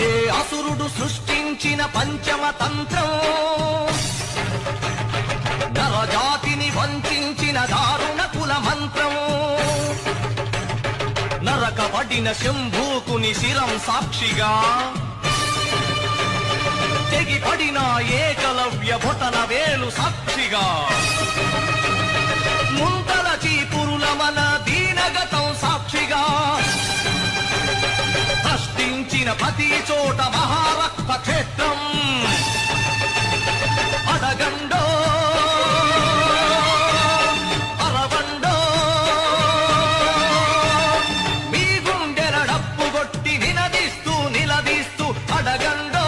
ఏ అసురుడు సృష్టించిన పంచమ తంత్రం, నరజాతిని వంచిన దారుణ కుల మంత్రం, నరకబడిన శంభూకుని శిరం సాక్షిగా, తెగిపడిన ఏకలవ్య బొటన వేలు సాక్షిగా, ముంతల చీపురుల మన దీనగతం సాక్షిగా, సృష్టించిన ప్రతి చోట మహారక్త క్షేత్రం అడగండో అరవండో, మీ గుండెల డప్పు కొట్టి నిలదీస్తూ అడగండో